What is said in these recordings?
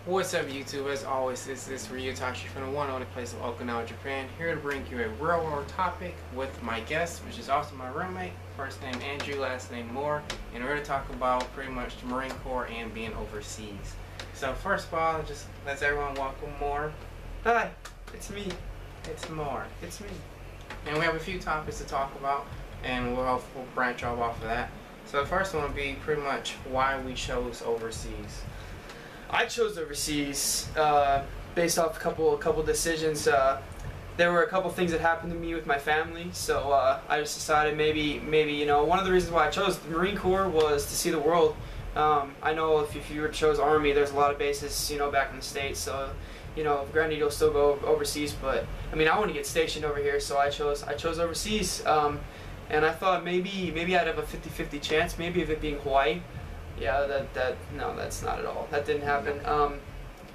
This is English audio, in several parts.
What's up, YouTube? As always, this is Ryutashi from the one only place of Okinawa, Japan, here to bring you a real world topic with my guest, which is also my roommate. First name Andrew, last name Moore, and we're going to talk about pretty much the Marine Corps and being overseas. So first of all, just let's everyone welcome Moore. Hi, it's me. It's Moore. It's me. And we have a few topics to talk about, and we'll branch off of that. So the first one will be pretty much why we chose overseas. I chose overseas based off a couple decisions. There were a couple things that happened to me with my family, so I just decided maybe one of the reasons why I chose the Marine Corps was to see the world. I know if you chose Army, there's a lot of bases back in the States, so granted you'll still go overseas, but I mean I want to get stationed over here, so I chose overseas, and I thought maybe I'd have a 50-50 chance, maybe of it being Hawaii. Yeah, no, that's not at all. That didn't happen.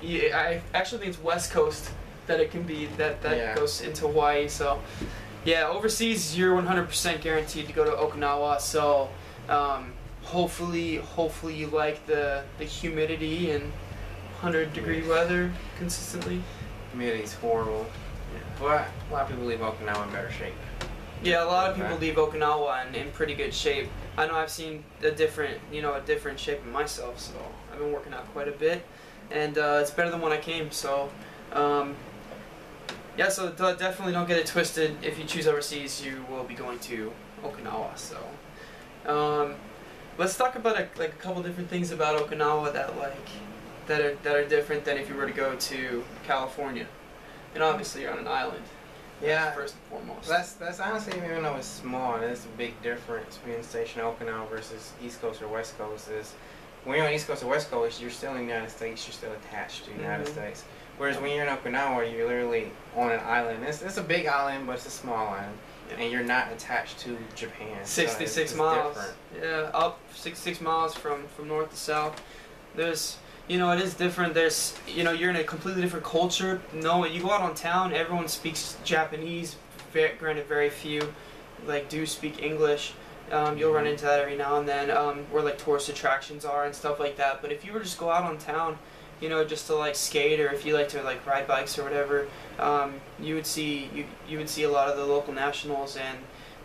Yeah, I actually think it's West Coast that it can be that Yeah. goes into Hawaii. So, yeah, overseas you're 100% guaranteed to go to Okinawa. So, hopefully you like the humidity and 100-degree weather consistently. Humidity's horrible, but a lot of people leave Okinawa in better shape. Yeah, a lot of people leave Okinawa in pretty good shape. I know I've seen a different shape in myself, so I've been working out quite a bit, and it's better than when I came. So, yeah, so definitely don't get it twisted. If you choose overseas, you will be going to Okinawa. So, let's talk about a couple different things about Okinawa that are different than if you were to go to California. And obviously, you're on an island. Yeah, first and foremost. That's honestly, even though it's small, there's a big difference between stationed Okinawa versus East Coast or West Coast. Is when you're on East Coast or West Coast, you're still in the United States, you're still attached to the United States. Whereas when you're in Okinawa, you're literally on an island. It's a big island, but it's a small island, and you're not attached to Japan. 66 so miles. Different. Yeah, up 66 miles from north to south. There's it is different. There's, you're in a completely different culture. No, you go out on town, everyone speaks Japanese. Granted, very few do speak English. You'll run into that every now and then, where tourist attractions are and stuff like that. But if you were to just go out on town, just to skate, or if you like to ride bikes or whatever, you would see a lot of the local nationals, and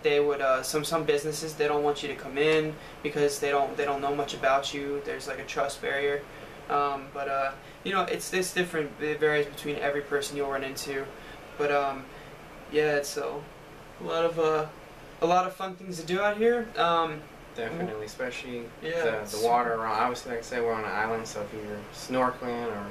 they would some businesses, they don't want you to come in because they don't know much about you. There's a trust barrier. But it's different. It varies between every person you'll run into. But yeah, it's a lot of fun things to do out here. Definitely, especially yeah, the water around. Obviously, like I say, we're on an island, so if you're snorkeling or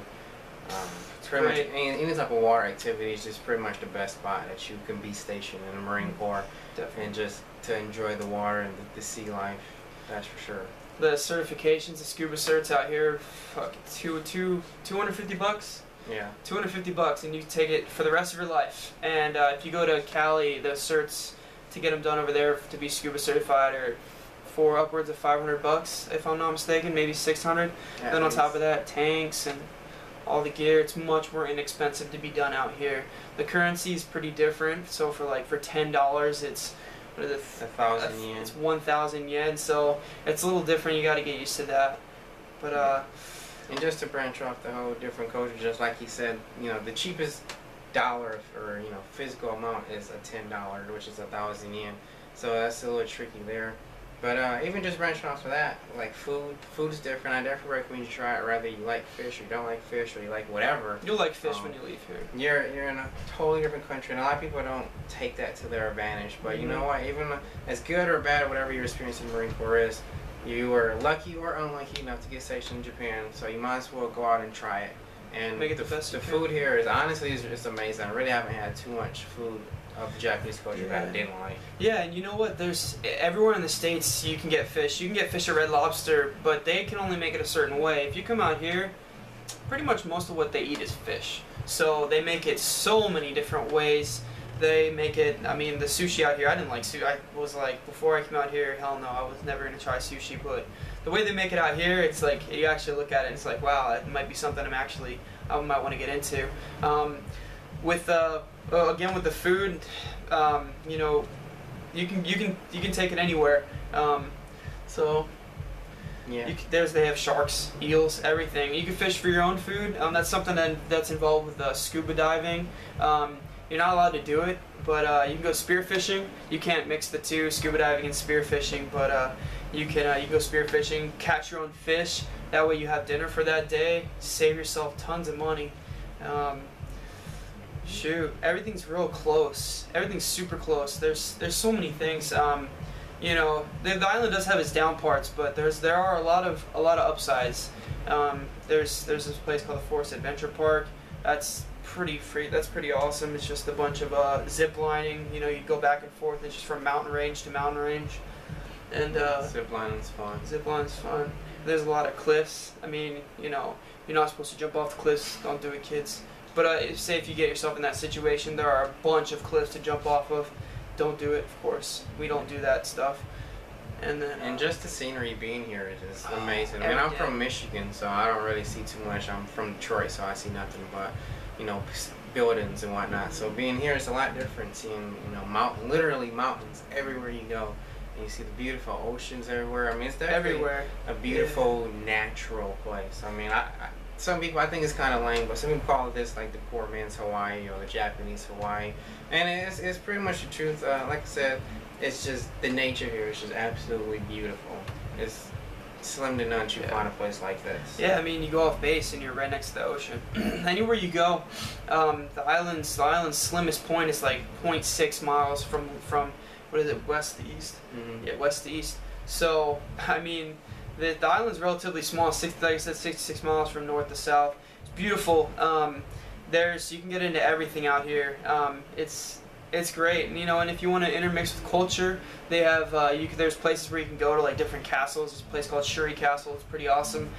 pretty much any type of water activity is just pretty much the best spot that you can be stationed in the Marine Corps. Definitely. And just to enjoy the water and the sea life. That's for sure. The certifications, the scuba certs out here, fuck, $250. Yeah. $250, and you take it for the rest of your life. And if you go to Cali, the certs to get them done over there to be scuba certified are for upwards of $500, if I'm not mistaken, maybe $600. Then on top of that, tanks and all the gear. It's much more inexpensive to be done out here. The currency is pretty different. So for $10, it's 1,000 yen. It's 1,000 yen, so it's a little different. You got to get used to that. But and just to branch off the whole different culture, just like he said, the cheapest dollar or physical amount is a $10, which is 1,000 yen. So that's a little tricky there. But even just branching off of that, food is different. I definitely recommend you try it. Whether you like fish or you don't like fish, or you like whatever. You'll like fish when you leave here. You're in a totally different country, and a lot of people don't take that to their advantage. But you know what? Even as good or bad, whatever your experience in the Marine Corps is, you were lucky or unlucky enough to get stationed in Japan. So you might as well go out and try it. And make it the best. The food here is honestly it's amazing. I really haven't had too much food of the Japanese culture that I didn't like. Yeah, and you know what? There's everywhere in the States you can get fish. You can get fish at Red Lobster, but they can only make it a certain way. If you come out here, pretty much most of what they eat is fish. So they make it so many different ways. They make it, I mean, the sushi out here, I didn't like sushi. I was before I came out here, hell no, I was never going to try sushi. But the way they make it out here, it's you actually look at it and it's wow, that might be something I might want to get into. Again, with the food, you can take it anywhere. So Yeah. They have sharks, eels, everything. You can fish for your own food. That's something that's involved with scuba diving. You're not allowed to do it, but you can go spearfishing. You can't mix the two, scuba diving and spearfishing, but you can go spearfishing, catch your own fish. That way you have dinner for that day. Save yourself tons of money. Shoot, everything's real close. Everything's super close. There's so many things. You know, the island does have its down parts, but there are a lot of upsides. There's this place called the Forest Adventure Park. That's pretty free. That's pretty awesome. It's just a bunch of zip lining. You know, you go back and forth. It's just from mountain range to mountain range. And zip lining's fun. Zip line's fun. There's a lot of cliffs. I mean, you know, you're not supposed to jump off the cliffs. Don't do it, kids. But say if you get yourself in that situation, there are a bunch of cliffs to jump off of. Don't do it, of course. We don't do that stuff. And then and just the scenery being here is just amazing. I mean, I'm from Michigan, so I don't really see too much. I'm from Detroit, so I see nothing but, you know, buildings and whatnot. So being here is a lot different. Seeing, you know, literally mountains everywhere you go, and you see the beautiful oceans everywhere. I mean, it's definitely everywhere. A beautiful natural place. I mean, some people, I think it's kind of lame, but some people call this like the poor man's Hawaii or the Japanese Hawaii, and it's pretty much the truth. Like I said, it's just the nature here is just absolutely beautiful. It's slim to none to find a place like this. Yeah, I mean, you go off base and you're right next to the ocean. Anywhere you go, the island's slimmest point is like 0.6 miles from what is it, west to east? Mm-hmm. Yeah, west to east. So I mean, the island's relatively small. Like I said, 66 miles from north to south. It's beautiful. You can get into everything out here. It's great, and, you know. And if you want to intermix with culture, they have there's places where you can go to, like different castles. There's a place called Shuri Castle. It's pretty awesome.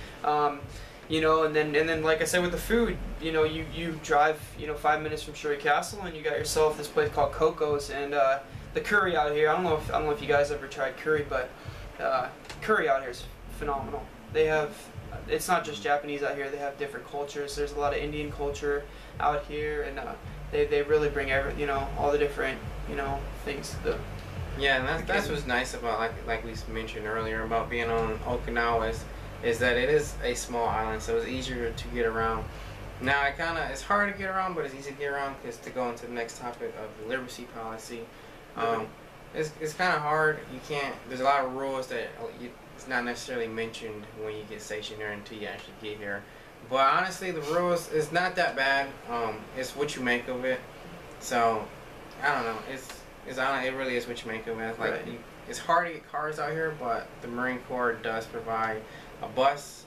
You know, and then like I said with the food, you know, you drive 5 minutes from Shuri Castle and you got yourself this place called Coco's, and the curry out here. I don't know if you guys ever tried curry, but curry out here is phenomenal. It's not just Japanese out here. They have different cultures. There's a lot of Indian culture out here, and they really bring all the different things. Yeah, and that's what's nice about like we mentioned earlier about being on Okinawa is that it is a small island, so it's easier to get around. Now it's hard to get around, but it's easy to get around because to go into the next topic of the literacy policy, it's kind of hard. There's a lot of rules that it's not necessarily mentioned when you get stationed there until you actually get here. But honestly, the rules is not that bad. It's what you make of it. So I don't know. It really is what you make of it. It's like it's hard to get cars out here, but the Marine Corps does provide a bus.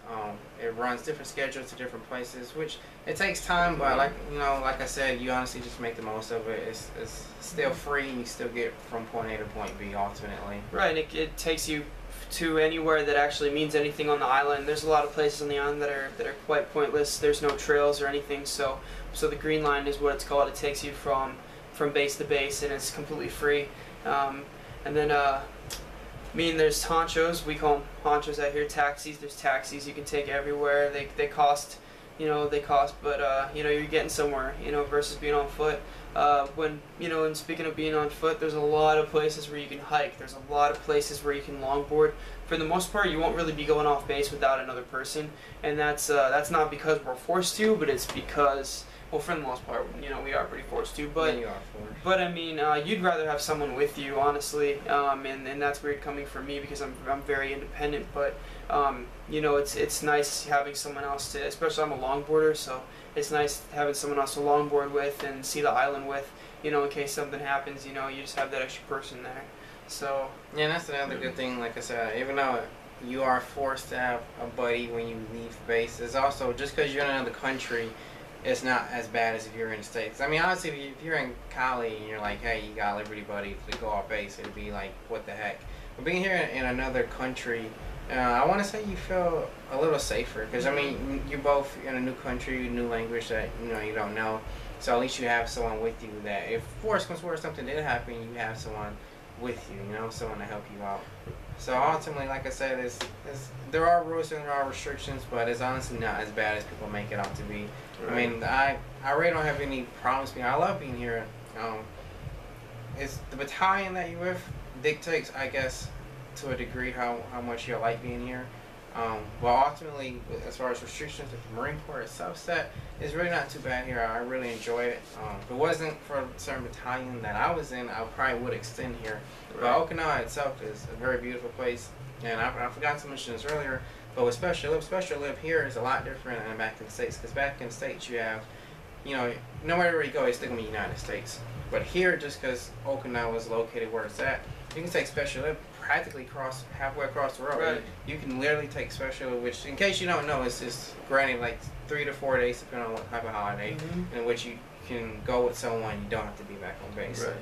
It runs different schedules to different places, which it takes time, but like I said, you honestly just make the most of it. It's still free, and you still get from point A to point B ultimately. Right, and it takes you to anywhere that actually means anything on the island. There's a lot of places on the island that are quite pointless. There's no trails or anything, so the Green Line is what it's called. It takes you from base to base, and it's completely free. And then there's honchos. We call them honchos out here. Taxis. There's taxis you can take everywhere. They cost, but you're getting somewhere, versus being on foot. And speaking of being on foot, there's a lot of places where you can hike. There's a lot of places where you can longboard. For the most part, you won't really be going off base without another person, and that's not because we're forced to, but it's because, well, for the most part, we are pretty forced to. But you are forced. But I mean, you'd rather have someone with you, honestly, and that's weird coming from me because I'm very independent. But it's nice having someone else to, especially I'm a longboarder, so it's nice having someone else to longboard with and see the island with, in case something happens, you just have that extra person there. So yeah, and that's another good thing. Like I said, even though you are forced to have a buddy when you leave base, it's also just because you're in another country, it's not as bad as if you're in the States. I mean, honestly, if you're in Cali and you're like, hey, you got a Liberty Buddy to go off base, it'd be like, what the heck? But being here in another country, I want to say you feel a little safer because, I mean, you're both in a new country, new language that, you don't know. So at least you have someone with you that if worse comes worse, something did happen, you have someone with you, someone to help you out. So ultimately, like I said, there are rules and there are restrictions, but it's honestly not as bad as people make it out to be. Right. I mean, I really don't have any problems being. I love being here. It's the battalion that you're with dictates, I guess, to a degree how much you like being here. But ultimately, as far as restrictions that the Marine Corps itself set, it's really not too bad here. I really enjoy it. If it wasn't for a certain battalion that I was in, I probably would extend here. Right. But Okinawa itself is a very beautiful place, and I forgot to mention this earlier. But with Special Lib here is a lot different than back in the States. Because back in the States, you have, no matter where you go, it's still gonna be United States. But here, just because Okinawa is located where it's at, you can take Special Lib practically halfway across the road. Right. You can literally take Special Lib, which, in case you don't know, it's just granted like 3 to 4 days, depending on what type of holiday, in which you can go with someone. You don't have to be back on base. Right.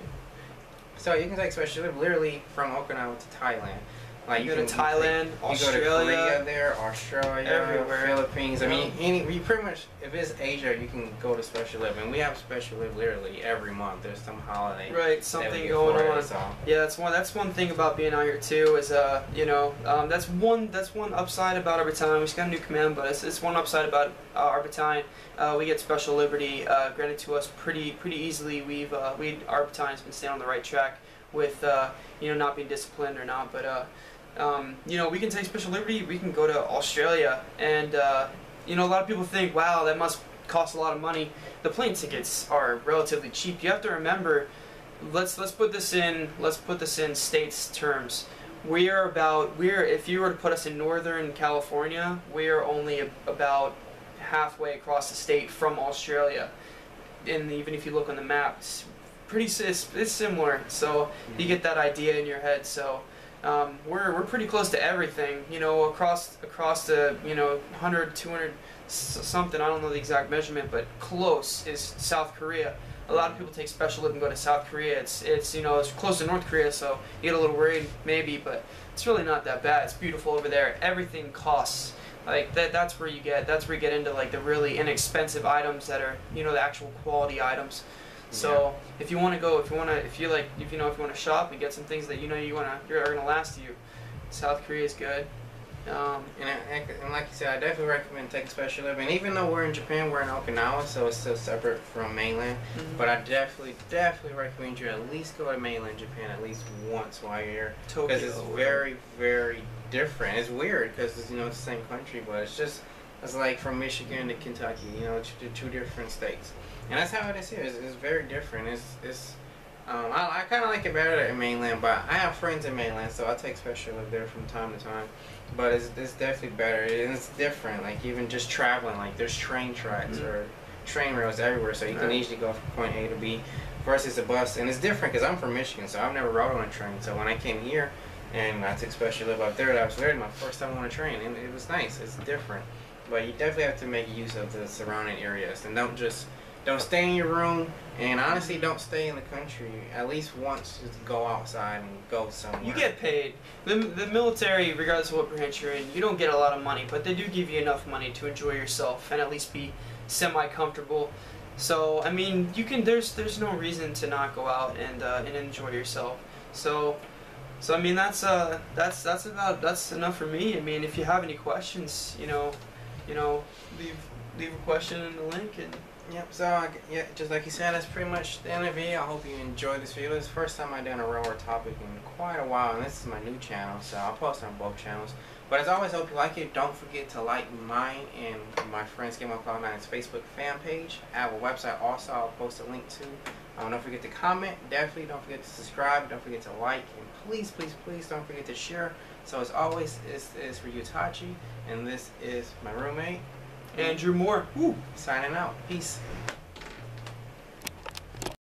So you can take Special Lib literally from Okinawa to Thailand. Like you go to Thailand, Australia, you go to Korea there, Australia, everywhere. Philippines. I mean, you pretty much, if it's Asia, you can go to Special Lib, and we have Special Lib literally every month. There's some holiday, right? Something going on. So. Yeah, that's one thing about being out here too. Is that's one upside about our battalion. We just got a new command, but it's one upside about our battalion. We get special liberty granted to us pretty easily. Our battalion's been staying on the right track with not being disciplined or not, but. We can take special liberty. We can go to Australia, and a lot of people think, wow, that must cost a lot of money. The plane tickets are relatively cheap. You have to remember, let's put this in states terms. If you were to put us in Northern California, we are only about halfway across the state from Australia. And even if you look on the map, it's similar. So you get that idea in your head. So. We're pretty close to everything, across the 100, 200 something. I don't know the exact measurement, but close is South Korea. A lot of people take special lib and go to South Korea. It's close to North Korea, so you get a little worried maybe, but it's really not that bad. It's beautiful over there. Everything costs. Like that's where you get into like the really inexpensive items that are the actual quality items. So if you want to shop and get some things that are gonna last you, South Korea is good. And like you said, I definitely recommend taking special lib. And even though we're in Japan, we're in Okinawa, so it's still separate from mainland. But I definitely recommend you at least go to mainland Japan at least once while you're here, because it's very, very different. It's weird because it's the same country, but it's like from Michigan to Kentucky, two different states. And that's how it is here. It's very different. I kind of like it better at mainland, but I have friends in mainland, so I take special lib there from time to time. But it's definitely better. It's different. Like even just traveling, like there's train tracks or train rails everywhere, so you can easily go from point A to B versus a bus. And it's different because I'm from Michigan, so I've never rode on a train. So when I came here and I took special lib up there, that was literally my first time on a train, and it was nice. It's different, but you definitely have to make use of the surrounding areas, and don't stay in your room, and honestly don't stay in the country. At least once, just go outside and go somewhere. You get paid. The military, regardless of what branch you're in, you don't get a lot of money, but they do give you enough money to enjoy yourself and at least be semi-comfortable. So I mean, there's no reason to not go out and enjoy yourself. So I mean that's enough for me. I mean, if you have any questions, leave a question in the link and. Yep, so just like you said, that's pretty much the end of the video. I hope you enjoyed this video. This is the first time I've done a railroad topic in quite a while, and this is my new channel, so I'll post on both channels. But as always, I hope you like it. Don't forget to like mine and my friend's Game of Cloud 9's Facebook fan page. I have a website also I'll post a link to. Don't forget to comment. Definitely don't forget to subscribe. Don't forget to like. And please, please, please don't forget to share. So as always, this is for Tachi, and this is my roommate. Andrew Moore. Signing out. Peace.